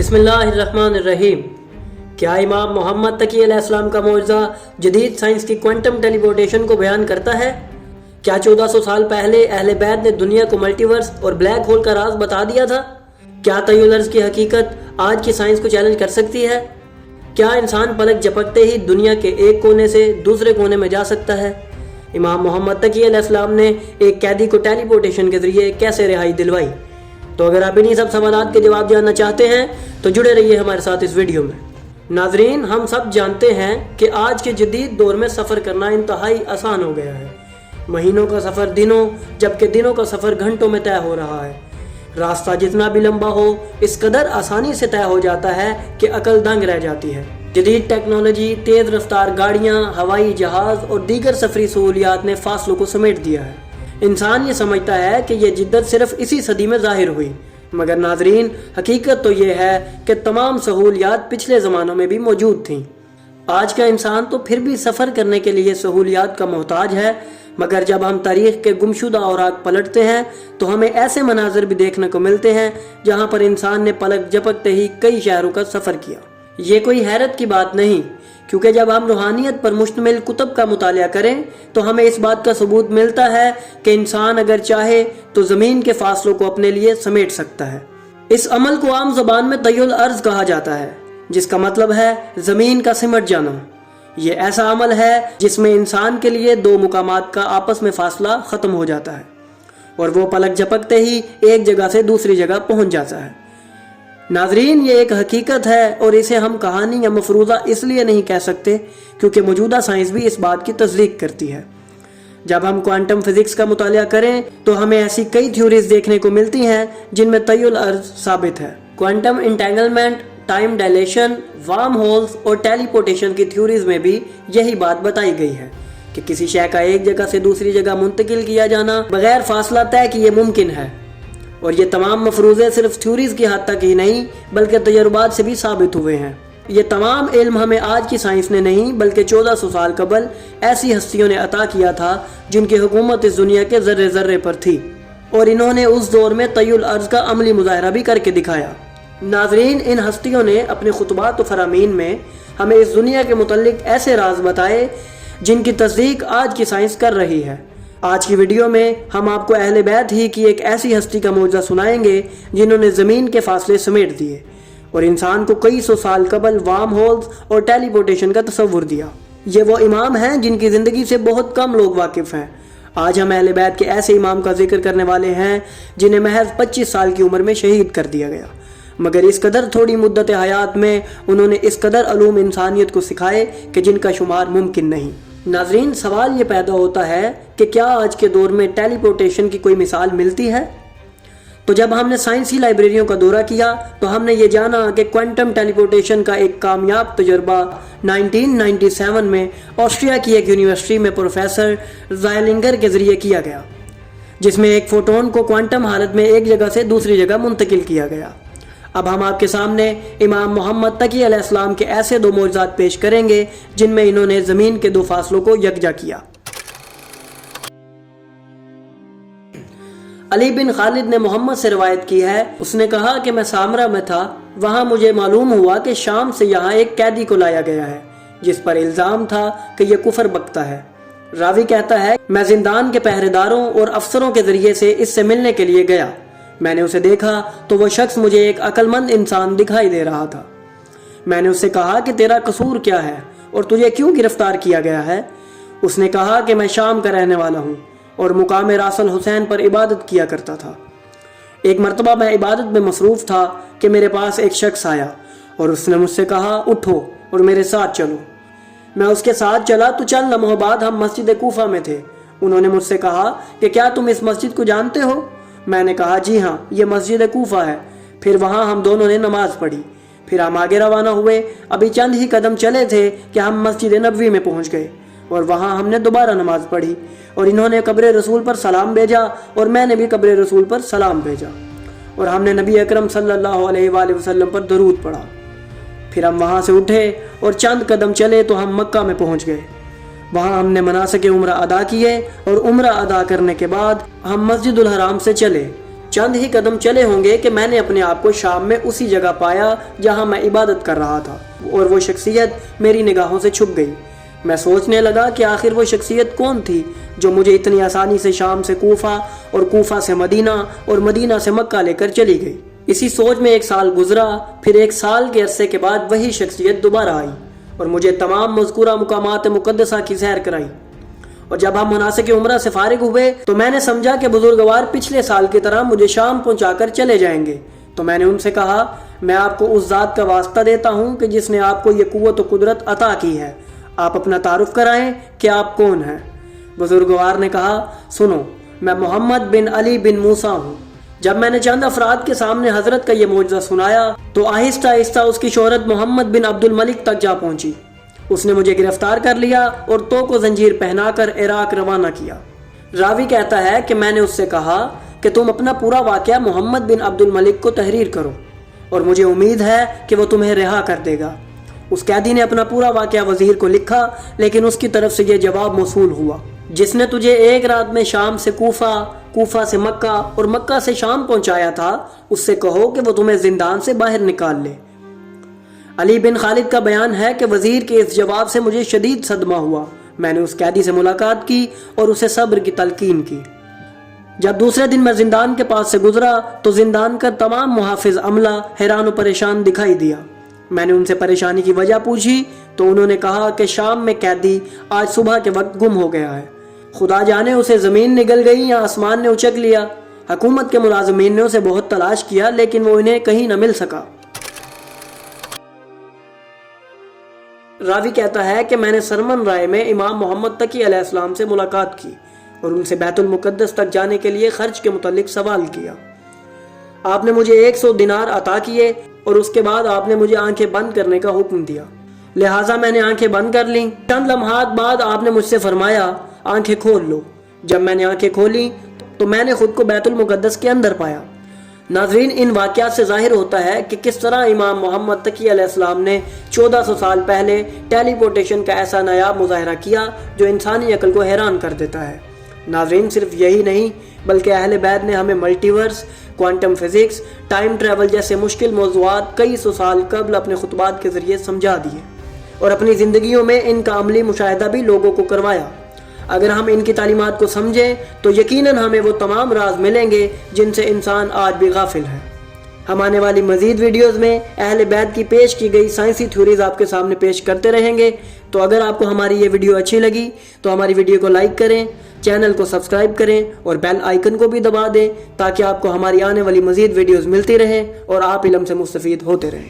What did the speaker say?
बिस्मिल्लाहिर्रहमानिर्रहीम। क्या इमाम मोहम्मद तकी अलैहिस्सलाम का मौजज़ा जदीद साइंस की क्वांटम टेलीपोर्टेशन को बयान करता है? क्या 1400 साल पहले अहले बैत ने दुनिया को मल्टीवर्स और ब्लैक होल का राज बता दिया था? क्या तय्युल अर्ज़ की हकीकत आज की साइंस को चैलेंज कर सकती है? क्या इंसान पलक झपकते ही दुनिया के एक कोने से दूसरे कोने में जा सकता है? इमाम मोहम्मद तकी अलैहिस्सलाम ने एक कैदी को टेलीपोर्टेशन के जरिए कैसे रिहाई दिलवाई? तो अगर आप इन्हीं सब सवालात के जवाब जानना चाहते हैं तो जुड़े रहिए हमारे साथ इस वीडियो में। नाजरीन, हम सब जानते हैं कि आज के जदीद दौर में सफ़र करना इंतहाई आसान हो गया है। महीनों का सफ़र दिनों, जबकि दिनों का सफ़र घंटों में तय हो रहा है। रास्ता जितना भी लंबा हो, इस कदर आसानी से तय हो जाता है कि अकल दंग रह जाती है। जदीद टेक्नोलॉजी, तेज़ रफ्तार गाड़ियाँ, हवाई जहाज़ और दीगर सफरी सहूलियात ने फासलों को समेट दिया है। इंसान ये समझता है कि ये जिद्दत सिर्फ इसी सदी में ज़ाहिर हुई, मगर नाजरीन, हकीकत तो ये है कि तमाम सहूलियात पिछले ज़मानों में भी मौजूद थीं। आज का इंसान तो फिर भी सफ़र करने के लिए सहूलियात का मोहताज है, मगर जब हम तारीख़ के गुमशुदा औराक पलटते हैं तो हमें ऐसे मनाज़र भी देखने को मिलते हैं जहाँ पर इंसान ने पलक झपकते ही कई शहरों का सफ़र किया। ये कोई हैरत की बात नहीं, क्योंकि जब हम रूहानियत पर मुश्तमिल कुतुब का मुतालिया करें तो हमें इस बात का सबूत मिलता है कि इंसान अगर चाहे तो ज़मीन के फासलों को अपने लिए समेट सकता है। इस अमल को आम ज़बान में तय्युल अर्ज़ कहा जाता है, जिसका मतलब है ज़मीन का सिमट जाना। ये ऐसा अमल है जिसमें इंसान के लिए दो मुकामात का आपस में फासला ख़त्म हो जाता है और वो पलक झपकते ही एक जगह से दूसरी जगह पहुँच जाता है। नाजरीन, ये एक हकीकत है और इसे हम कहानी या मफरूज़ा इसलिए नहीं कह सकते क्योंकि मौजूदा साइंस भी इस बात की तस्दीक करती है। जब हम क्वांटम फिज़िक्स का मुतालिया करें तो हमें ऐसी कई थ्योरीज देखने को मिलती हैं जिनमें तय्युल अर्ज़ साबित है। Quantum entanglement, time dilation, warm holes और टेलीपोर्टेशन की थ्योरीज में भी यही बात बताई गई है कि किसी शय का एक जगह से दूसरी जगह मुंतकिल किया जाना बगैर फासला तय किए मुमकिन है। और ये तमाम मफरूज़े सिर्फ थ्योरीज की हद तक ही नहीं बल्कि तजुर्बात से भी साबित हुए हैं। ये तमाम इल्म हमें आज की साइंस ने नहीं बल्कि 1400 साल कबल ऐसी हस्तियों ने अता किया था जिनकी हुकूमत इस दुनिया के ज़र्रे ज़र्रे पर थी, और इन्होंने उस दौर में तय्युल अर्ज़ का अमली मुज़ाहरा भी करके दिखाया। नाजरीन, इन हस्तियों ने अपने खुतबात व फरामीन में हमें इस दुनिया के मुतल्लिक ऐसे राज बताए जिनकी तस्दीक आज की साइंस कर रही है। आज की वीडियो में हम आपको अहले बैत ही की एक ऐसी हस्ती का मौजज़ा सुनाएंगे जिन्होंने ज़मीन के फासले समेट दिए और इंसान को कई सौ साल कबल वार्म होल्स और टेलीपोर्टेशन का तसव्वुर दिया। ये वो इमाम हैं जिनकी ज़िंदगी से बहुत कम लोग वाकिफ़ हैं। आज हम अहले बैत के ऐसे इमाम का जिक्र करने वाले हैं जिन्हें महज 25 साल की उम्र में शहीद कर दिया गया, मगर इस कदर थोड़ी मुद्दत हयात में उन्होंने इस कदर अलूम इंसानियत को सिखाए कि जिनका शुमार मुमकिन नहीं। नाजरीन, सवाल ये पैदा होता है कि क्या आज के दौर में टेलीपोर्टेशन की कोई मिसाल मिलती है? तो जब हमने साइंसी लाइब्रेरियों का दौरा किया तो हमने ये जाना कि क्वांटम टेलीपोर्टेशन का एक कामयाब तजुर्बा 1997 में ऑस्ट्रिया की एक यूनिवर्सिटी में प्रोफेसर ज़ायलिंगर के ज़रिए किया गया, जिसमें एक फोटोन को क्वांटम हालत में एक जगह से दूसरी जगह मुंतकिल किया गया। अब हम आपके सामने इमाम मोहम्मद तकी अलैहिस्सलाम के ऐसे दो मौजज़ात पेश करेंगे जिनमें इन्होंने ज़मीन के दो फासलों को यकजा किया। अली बिन खालिद ने मोहम्मद से रवायत की है, उसने कहा कि मैं सामरा में था, वहाँ मुझे मालूम हुआ कि शाम से यहाँ एक कैदी को लाया गया है जिस पर इल्ज़ाम था कि यह कुफर बकता है। रावी कहता है, मैं जिंदान के पहरेदारों और अफसरों के ज़रिए से इससे मिलने के लिए गया। मैंने उसे देखा तो वह शख्स मुझे एक अक्लमंद इंसान दिखाई दे रहा था। मैंने उससे कहा कि तेरा कसूर क्या है और तुझे क्यों गिरफ्तार किया गया है? उसने कहा कि मैं शाम का रहने वाला हूँ और मुकाम रासल हुसैन पर इबादत किया करता था। एक मरतबा मैं इबादत में मसरूफ़ था कि मेरे पास एक शख्स आया और उसने मुझसे कहा, उठो और मेरे साथ चलो। मैं उसके साथ चला तो चंद लम्हों बाद हम मस्जिद कूफा में थे। उन्होंने मुझसे कहा कि क्या तुम इस मस्जिद को जानते हो? मैंने कहा, जी हाँ, ये मस्जिद कूफा है। फिर वहाँ हम दोनों ने नमाज पढ़ी। फिर हम आगे रवाना हुए। अभी चंद ही कदम चले थे कि हम मस्जिद नबवी में पहुँच गए और वहाँ हमने दोबारा नमाज पढ़ी और इन्होंने कब्र रसूल पर सलाम भेजा और मैंने भी कब्र रसूल पर सलाम भेजा और हमने नबी अकरम सल्लल्लाहु अलैहि वसल्लम पर दरूद पढ़ा। फिर हम वहाँ से उठे और चंद कदम चले तो हम मक्का में पहुँच गए। वहाँ हमने मनासिक उम्रा अदा किए और उम्रा अदा करने के बाद हम मस्जिदुल हराम से चले چند ہی قدم چلے ہوں گے کہ میں نے اپنے آپ کو شام میں اسی جگہ پایا جہاں میں عبادت کر رہا تھا، اور وہ شخصیت میری نگاہوں سے چھپ گئی۔ میں سوچنے لگا کہ آخر وہ شخصیت کون تھی جو مجھے اتنی آسانی سے شام سے کوفہ اور کوفہ سے مدینہ اور مدینہ سے مکہ لے کر چلی گئی۔ اسی سوچ میں 1 سال گزرا، پھر 1 سال کے عرصے کے بعد وہی شخصیت دوبارہ آئی اور مجھے تمام مذکورہ مقامات مقدسہ کی سیر کرائی۔ اور جب ہم مناسک عمرہ سے فارغ ہوئے تو میں نے سمجھا کہ بزرگوار پچھلے سال کی طرح مجھے شام پہنچا کر چلے جائیں گے، تو میں نے ان سے کہا، میں آپ کو اس ذات کا واسطہ دیتا ہوں کہ جس نے آپ کو یہ قوت و قدرت عطا کی ہے، آپ اپنا تعارف کرائیں کہ آپ کون ہیں۔ بزرگوار نے کہا، سنو، میں محمد بن علی بن موسیٰ ہوں۔ جب میں نے چند افراد کے سامنے حضرت کا یہ معجزہ سنایا تو آہستہ آہستہ اس کی شہرت محمد بن عبد الملک تک جا پہنچی۔ اس نے مجھے گرفتار کر لیا اور توق و زنجیر پہنا کر عراق روانہ کیا۔ راوی کہتا ہے کہ میں نے اس سے کہا کہ تم اپنا پورا واقعہ محمد بن عبد الملک کو تحریر کرو اور مجھے امید ہے کہ وہ تمہیں رہا کر دے گا۔ اس قیدی نے اپنا پورا واقعہ وزیر کو لکھا، لیکن اس کی طرف سے یہ جواب موصول ہوا، جس نے تجھے 1 رات میں شام سے کوفہ، کوفہ سے مکہ اور مکہ سے شام پہنچایا تھا، اس سے کہو کہ وہ تمہیں زندان سے باہر نکال لے۔ علی بن خالد کا بیان ہے کہ وزیر کے اس جواب سے مجھے شدید صدمہ ہوا۔ میں نے اس قیدی سے ملاقات کی اور اسے صبر کی تلقین کی۔ جب دوسرے دن میں زندان کے پاس سے گزرا تو زندان کا تمام محافظ عملہ حیران و پریشان دکھائی دیا۔ میں نے ان سے پریشانی کی وجہ پوچھی تو انہوں نے کہا کہ شام میں قیدی آج صبح کے وقت گم ہو گیا ہے، خدا جانے اسے زمین نگل گئی یا آسمان نے اچک لیا۔ حکومت کے ملازمین نے اسے بہت تلاش کیا لیکن وہ انہیں کہیں نہ مل سکا۔ راوی کہتا ہے کہ میں نے سرمن رائے میں امام محمد تقی علیہ السلام سے ملاقات کی اور ان سے بیت المقدس تک جانے کے لیے خرچ کے متعلق سوال کیا۔ آپ نے مجھے 100 دینار عطا کیے اور اس کے بعد آپ نے مجھے آنکھیں بند کرنے کا حکم دیا، لہٰذا میں نے آنکھیں بند کر لیں۔ چند لمحات بعد آپ نے مجھ سے فرمایا، آنکھیں کھول لو۔ جب میں نے آنکھیں کھولیں تو میں نے خود کو بیت المقدس کے اندر پایا۔ ناظرین، ان واقعات سے ظاہر ہوتا ہے کہ کس طرح امام محمد تقی علیہ السلام نے 1400 سال پہلے ٹیلی پورٹیشن کا ایسا نایاب مظاہرہ کیا جو انسانی عقل کو حیران کر دیتا ہے۔ ناظرین، صرف یہی نہیں بلکہ اہل بیت نے ہمیں ملٹیورس، کوانٹم فزکس، ٹائم ٹریول جیسے مشکل موضوعات کئی 100 سال قبل اپنے خطبات کے ذریعے سمجھا دیے اور اپنی زندگیوں میں ان کا عملی مشاہدہ بھی لوگوں کو کروایا۔ اگر ہم ان کی تعلیمات کو سمجھیں تو یقیناً ہمیں وہ تمام راز ملیں گے جن سے انسان آج بھی غافل ہے۔ ہم آنے والی مزید ویڈیوز میں اہل بیت کی پیش کی گئی سائنسی تھیوریز آپ کے سامنے پیش کرتے رہیں گے۔ تو اگر آپ کو ہماری یہ ویڈیو اچھی لگی تو ہماری ویڈیو کو لائک کریں، چینل کو سبسکرائب کریں اور بیل آئیکن کو بھی دبا دیں تاکہ آپ کو ہماری آنے والی مزید ویڈیوز ملتی رہیں اور آپ علم سے مستفید ہوتے رہیں۔